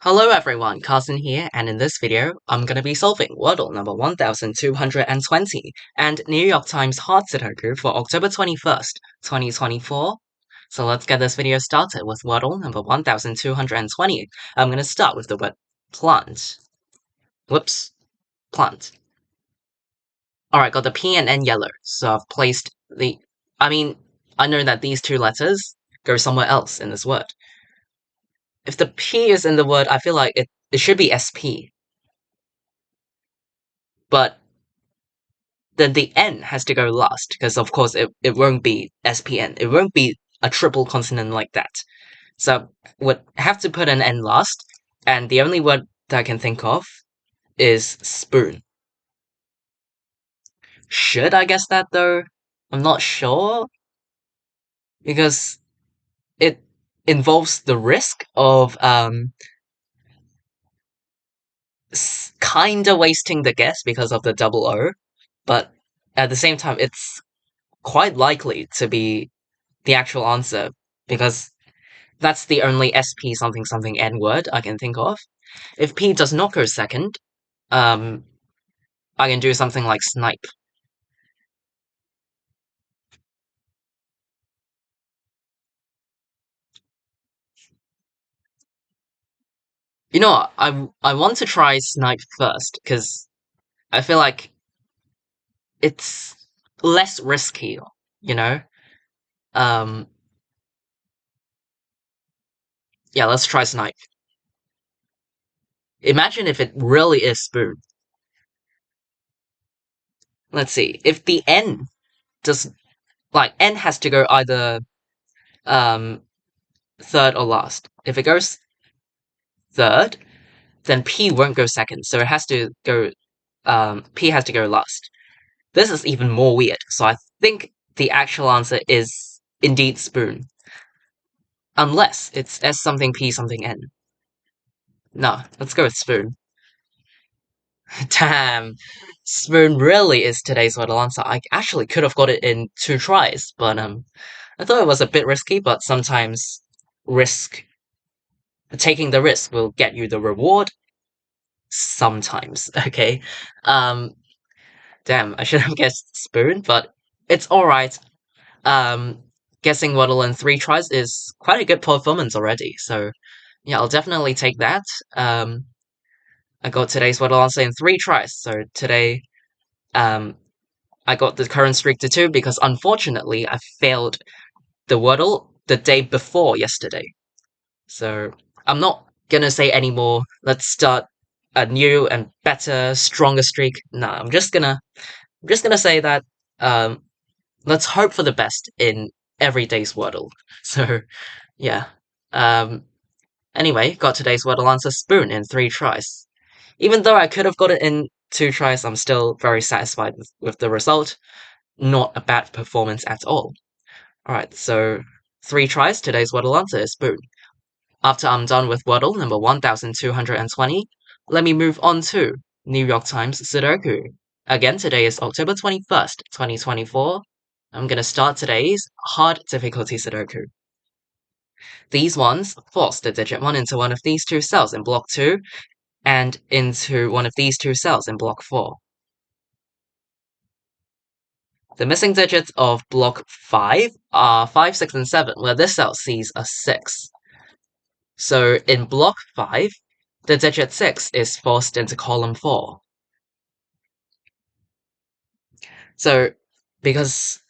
Hello everyone, Carson here, and in this video, I'm gonna be solving Wordle number 1220 and New York Times Hard Sudoku for October 21st, 2024. So let's get this video started with Wordle number 1220. I'm gonna start with the word plant. Whoops, plant. Alright, got the P and N yellow, so I've placed I know that these two letters go somewhere else in this word. If the P is in the word, I feel like it should be SP. But then the N has to go last, because of course it won't be SPN. It won't be a triple consonant like that. So would have to put an N last, and the only word that I can think of is spoon. Should I guess that though? I'm not sure, because it involves the risk of kinda wasting the guess because of the double O, but at the same time it's quite likely to be the actual answer, because that's the only SP something something N word I can think of. If P does not go second, I can do something like snipe. You know what? I want to try snipe first, because I feel like it's less risky, you know? Um, yeah, let's try snipe. Imagine if it really is spoon. Let's see. If the N does, like, N has to go either um third or last. If it goes third, then P won't go second, so it has to go P has to go last. This is even more weird, so I think the actual answer is indeed spoon. Unless it's S something P something N. No, let's go with spoon. Damn, spoon really is today's Wordle answer. I actually could have got it in 2 tries, but I thought it was a bit risky, but sometimes risk taking the risk will get you the reward. Sometimes, okay? Um, damn, I should have guessed spoon, but it's alright. Um, Guessing Wordle in 3 tries is quite a good performance already, so yeah, I'll definitely take that. I got today's Wordle answer in 3 tries, so today, I got the current streak to 2 because unfortunately I failed the Wordle the day before yesterday. So I'm not gonna say anymore, let's start a new and better, stronger streak. Nah, I'm just gonna say that um, let's hope for the best in everyday's Wordle. So yeah. Um, anyway, got today's Wordle answer spoon in 3 tries. Even though I could have got it in 2 tries, I'm still very satisfied with the result. Not a bad performance at all. Alright, so 3 tries, today's Wordle answer is spoon. After I'm done with Wordle number 1220, let me move on to New York Times Sudoku. Again, today is October 21st, 2024. I'm gonna start today's hard difficulty Sudoku. These ones force the digit 1 into one of these two cells in block 2 and into one of these two cells in block 4. The missing digits of block 5 are 5, 6, and 7, where this cell sees a 6. So in block 5, the digit 6 is forced into column 4. So because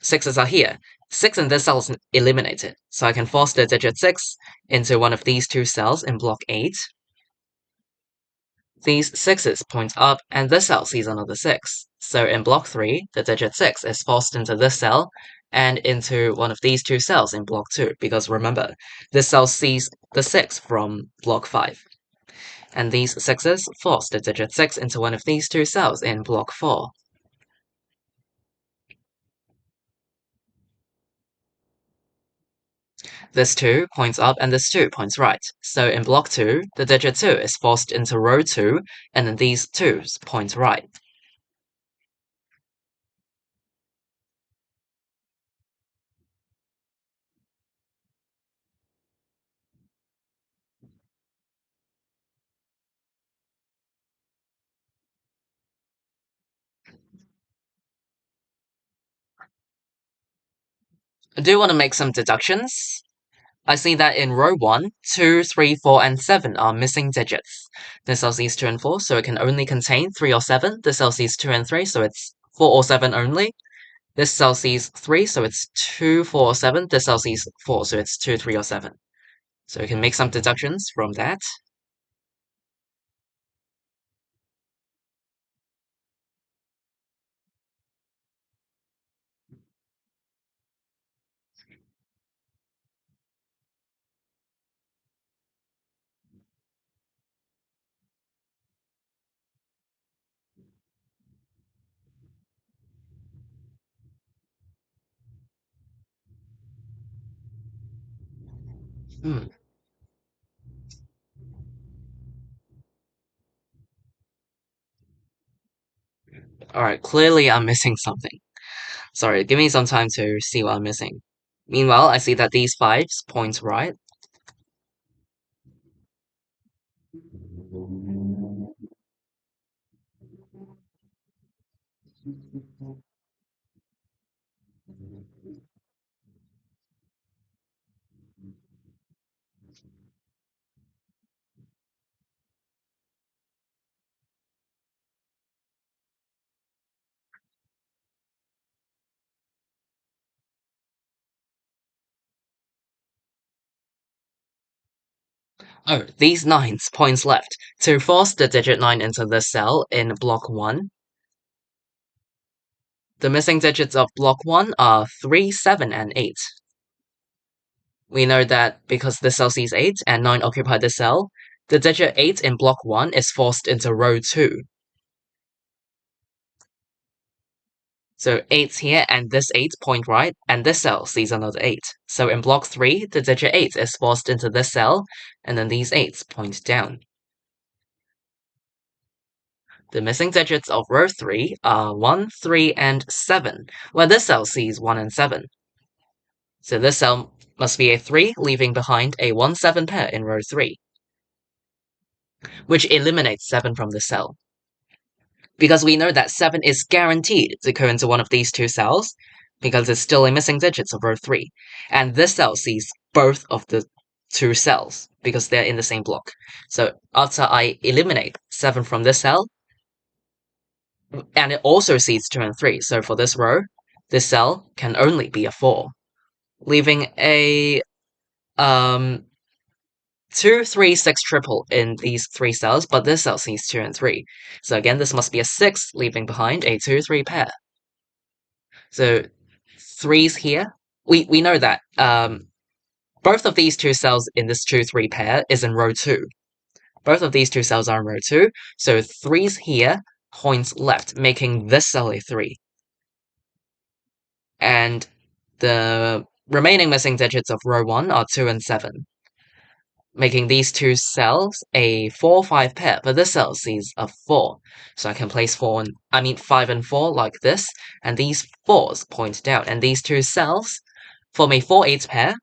6s are here, 6 in this cell is eliminated. So I can force the digit 6 into one of these two cells in block 8. These 6s point up, and this cell sees another 6. So in block 3, the digit 6 is forced into this cell and into one of these two cells in block 2, because remember, this cell sees the 6 from block 5. And these 6s force the digit 6 into one of these two cells in block 4. This 2 points up and this 2 points right. So in block 2, the digit 2 is forced into row 2, and then these 2's point right. I do want to make some deductions. I see that in row 1, 2, 3, 4, and 7 are missing digits. This cell sees 2 and 4, so it can only contain 3 or 7. This cell sees 2 and 3, so it's 4 or 7 only. This cell sees 3, so it's 2, 4, or 7. This cell sees 4, so it's 2, 3, or 7. So we can make some deductions from that. Hmm. Alright, clearly I'm missing something. Sorry, give me some time to see what I'm missing. Meanwhile, I see that these 5s point right. Oh, these 9s points left. To force the digit 9 into the cell in block 1, the missing digits of block 1 are 3, 7, and 8. We know that because this cell sees 8 and 9 occupy the cell, the digit 8 in block 1 is forced into row 2. So 8's here and this 8 point right, and this cell sees another 8. So in block 3, the digit 8 is forced into this cell, and then these 8's point down. The missing digits of row 3 are 1, 3, and 7, where this cell sees 1 and 7. So this cell must be a 3, leaving behind a 1, 7 pair in row 3, which eliminates 7 from the cell. Because we know that 7 is guaranteed to go into one of these two cells, because it's still a missing digits of row 3. And this cell sees both of the two cells, because they're in the same block. So after I eliminate 7 from this cell, and it also sees 2 and 3, so for this row, this cell can only be a 4, leaving a 2, 3, 6 triple in these 3 cells, but this cell sees 2 and 3. So again, this must be a 6, leaving behind a 2, 3 pair. So 3's here. We know that both of these two cells in this 2, 3 pair is in row 2. Both of these two cells are in row 2, so 3's here, points left, making this cell a 3. And the remaining missing digits of row 1 are 2 and 7, making these two cells a 4, 5 pair, but this cell sees a 4. So I can place 5 and 4 like this, and these 4's point down, and these two cells form a 4, 8 pair,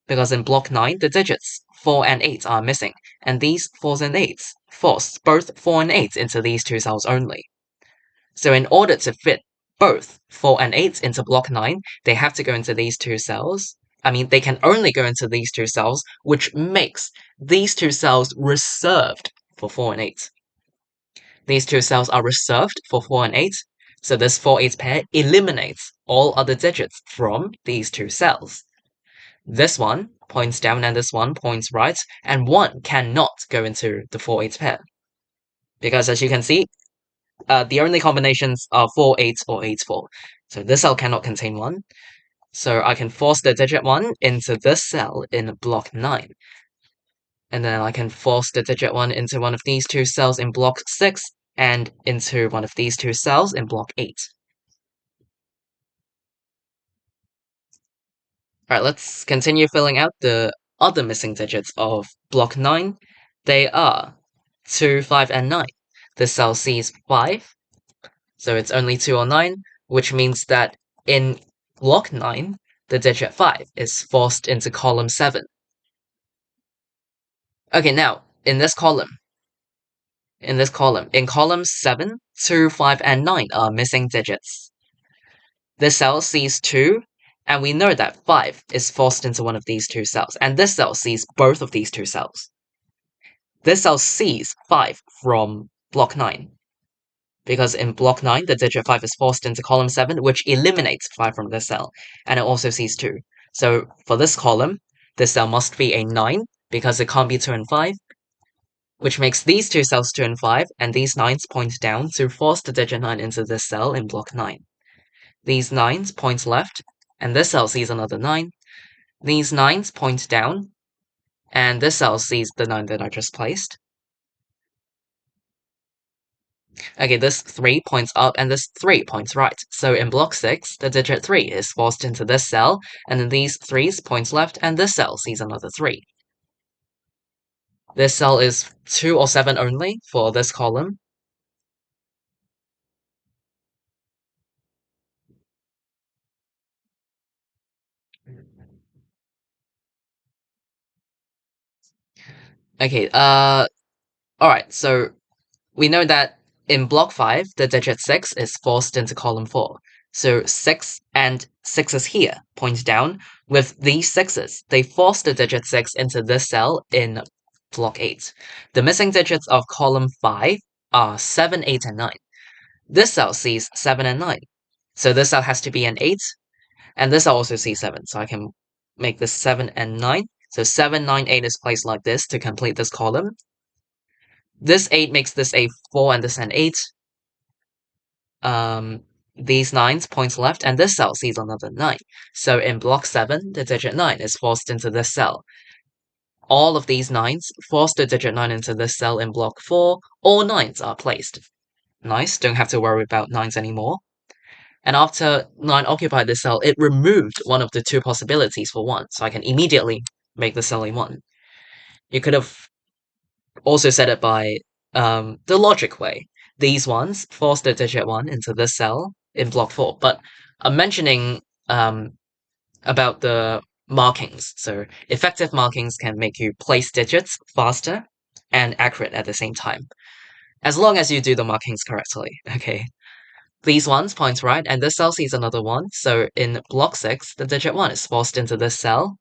because in block 9, the digits 4 and 8 are missing, and these 4's and 8's force both 4 and 8 into these two cells only. So in order to fit both 4 and 8 into block 9, they have to go into these two cells. They can only go into these two cells, which makes these two cells reserved for 4 and 8. These two cells are reserved for 4 and 8, so this 4-8 pair eliminates all other digits from these two cells. This one points down and this one points right, and 1 cannot go into the 4-8 pair. Because as you can see, the only combinations are 4-8 or 8-4. So this cell cannot contain 1. So I can force the digit 1 into this cell in block 9. And then I can force the digit 1 into one of these two cells in block 6, and into one of these two cells in block 8. Alright, let's continue filling out the other missing digits of block 9. They are 2, 5, and 9. This cell sees 5, so it's only 2 or 9, which means that in block 9, the digit 5 is forced into column 7. Okay, now, in column 7, 2, 5, and 9 are missing digits. This cell sees 2, And we know that 5 is forced into one of these two cells, and this cell sees both of these two cells. This cell sees 5 from block 9, because in block 9, the digit 5 is forced into column 7, which eliminates 5 from this cell, and it also sees 2. So for this column, this cell must be a 9, because it can't be 2 and 5, which makes these two cells 2 and 5, and these 9s point down to force the digit 9 into this cell in block 9. These 9s point left, and this cell sees another 9. These 9s point down, and this cell sees the 9 that I just placed. Okay, this 3 points up, and this 3 points right. So in block 6, the digit 3 is forced into this cell, and then these 3s points left, and this cell sees another 3. This cell is 2 or 7 only for this column. Okay, alright, so we know that in block 5, the digit 6 is forced into column 4. So 6 and 6's here point down. With these 6's, they force the digit 6 into this cell in block 8. The missing digits of column 5 are 7, 8, and 9. This cell sees 7 and 9. So this cell has to be an 8, and this cell also sees 7. So I can make this 7 and 9. So 7, 9, 8 is placed like this to complete this column. This 8 makes this a 4 and this an 8. These 9s points left, and this cell sees another 9. So in block 7, the digit 9 is forced into this cell. All of these 9s force the digit 9 into this cell in block 4. All 9s are placed. Nice, don't have to worry about 9s anymore. And after 9 occupied this cell, it removed one of the two possibilities for 1, so I can immediately make the cell a 1. You could have also said it by the logic way. These ones force the digit 1 into this cell in block 4, but I'm mentioning about the markings. So effective markings can make you place digits faster and accurate at the same time, as long as you do the markings correctly. Okay. These ones point right, and this cell sees another 1, so in block 6, the digit 1 is forced into this cell.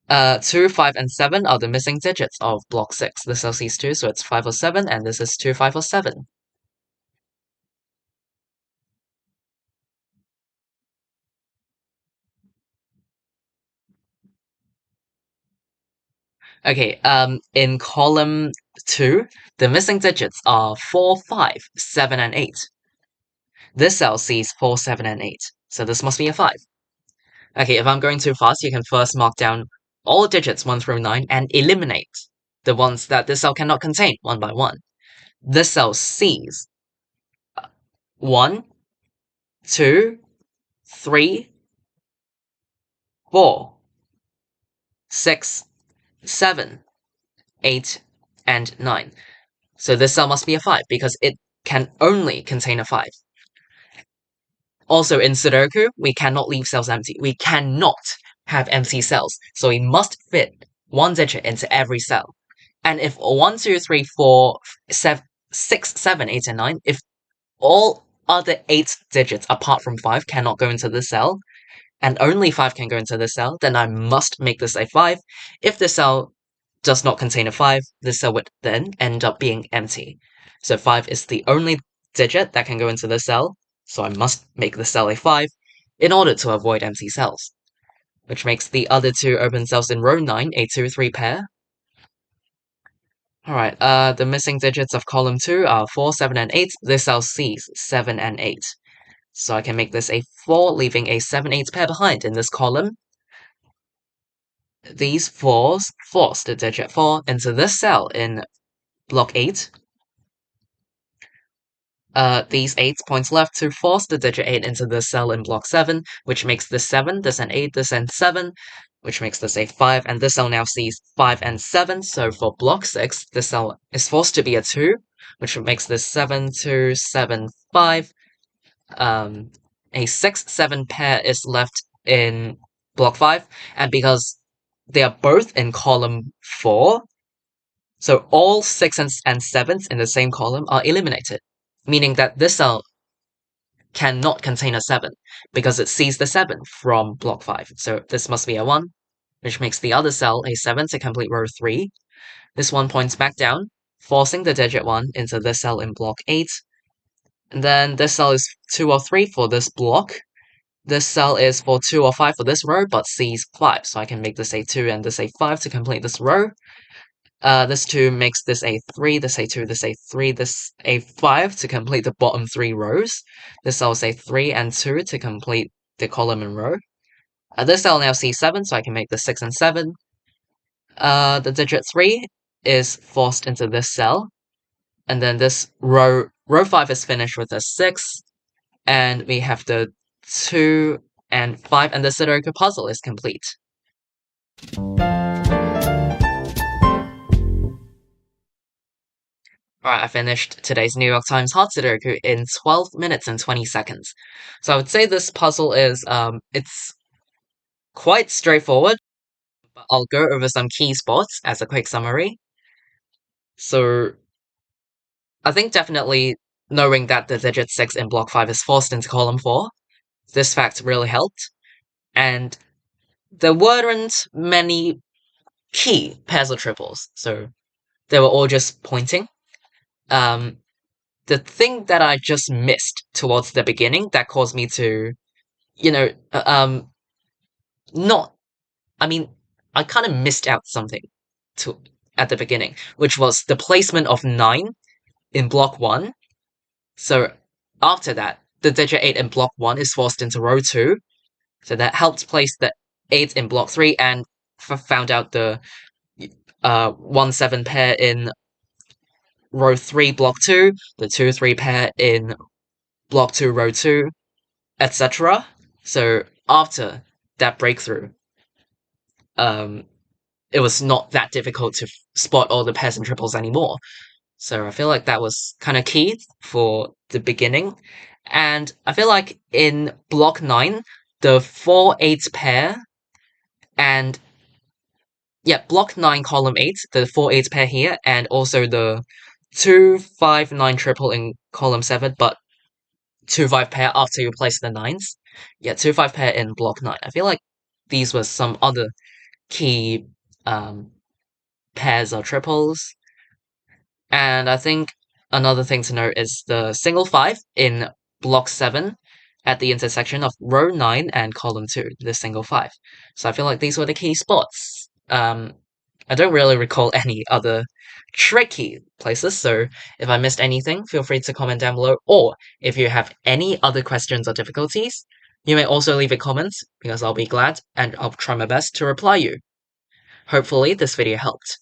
2, 5, and 7 are the missing digits of block 6. This cell sees 2, so it's 5 or 7, and this is 2, 5, or 7. Okay, in column 2, the missing digits are 4, 5, 7, and 8. This cell sees 4, 7, and 8, so this must be a 5. Okay, if I'm going too fast, you can first mark down all digits 1 through 9 and eliminate the ones that this cell cannot contain one by one. This cell sees 1, 2, 3, 4, 6, 7, 8, and 9. So this cell must be a 5 because it can only contain a 5. Also, in Sudoku, we cannot leave cells empty. We cannot have empty cells, so we must fit one digit into every cell. And if 1, 2, 3, 4, 6, 7, 8, and 9, if all other 8 digits apart from 5 cannot go into the cell, and only 5 can go into the cell, then I must make this a 5. If the cell does not contain a 5, the cell would then end up being empty. So 5 is the only digit that can go into the cell, so I must make the cell a 5 in order to avoid empty cells, which makes the other two open cells in row 9 a 2-3 pair. Alright, the missing digits of column 2 are 4, 7, and 8. This cell sees 7 and 8. So I can make this a 4, leaving a 7, 8 pair behind in this column. These 4s force the digit 4 into this cell in block 8. These 8s points left to force the digit 8 into the cell in block 7, which makes this 7, this an 8, this and 7, which makes this a 5, and this cell now sees 5 and 7, so for block 6, this cell is forced to be a 2, which makes this 7, 2, 7, 5. A 6, 7 pair is left in block 5, and because they are both in column 4, so all 6s and 7s in the same column are eliminated, meaning that this cell cannot contain a 7 because it sees the 7 from block 5. So this must be a 1, which makes the other cell a 7 to complete row 3. This one points back down, forcing the digit 1 into this cell in block 8. And then this cell is 2 or 3 for this block. This cell is for 2 or 5 for this row, but sees 5, so I can make this a 2 and this a 5 to complete this row. This 2 makes this a 3, this a 2, this a 3, this a 5 to complete the bottom 3 rows. This cell is a 3 and 2 to complete the column and row. This cell now sees 7, so I can make the 6 and 7. The digit 3 is forced into this cell, and then this row 5 is finished with a 6, and we have the 2 and 5, and the Sudoku puzzle is complete. Alright, I finished today's New York Times Hard Sudoku in 12 minutes and 20 seconds. So I would say this puzzle is, it's quite straightforward, but I'll go over some key spots as a quick summary. So, I think definitely knowing that the digit 6 in block 5 is forced into column 4, this fact really helped. And there weren't many key pairs of triples, so they were all just pointing. The thing that I just missed towards the beginning that caused me to, not, I mean, I kind of missed out something at the beginning, which was the placement of 9 in block 1. So after that, the digit 8 in block 1 is forced into row 2, so that helped place the 8 in block 3 and found out the 1-7 pair in row 3, block 2, the 2-3 pair in block 2, row 2, etc. So after that breakthrough, it was not that difficult to spot all the pairs and triples anymore. So I feel like that was kind of key for the beginning. And I feel like in block 9, the 4-8 pair and block 9, column 8, the 4-8 pair here, and also the 2-5-9 triple in column 7, but 2-5 pair after you place the 9s. 2-5 pair in block 9. I feel like these were some other key pairs or triples. And I think another thing to note is the single 5 in block 7 at the intersection of row 9 and column 2, the single 5. So I feel like these were the key spots. I don't really recall any other tricky places, so if I missed anything, feel free to comment down below, or if you have any other questions or difficulties, you may also leave a comment, because I'll be glad, and I'll try my best to reply you. Hopefully this video helped.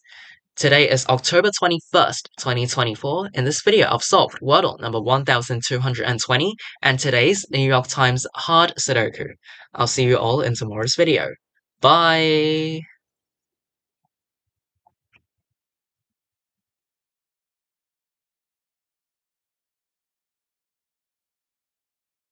Today is October 21st, 2024. In this video, I've solved Wordle number 1220 and today's New York Times Hard Sudoku. I'll see you all in tomorrow's video. Bye!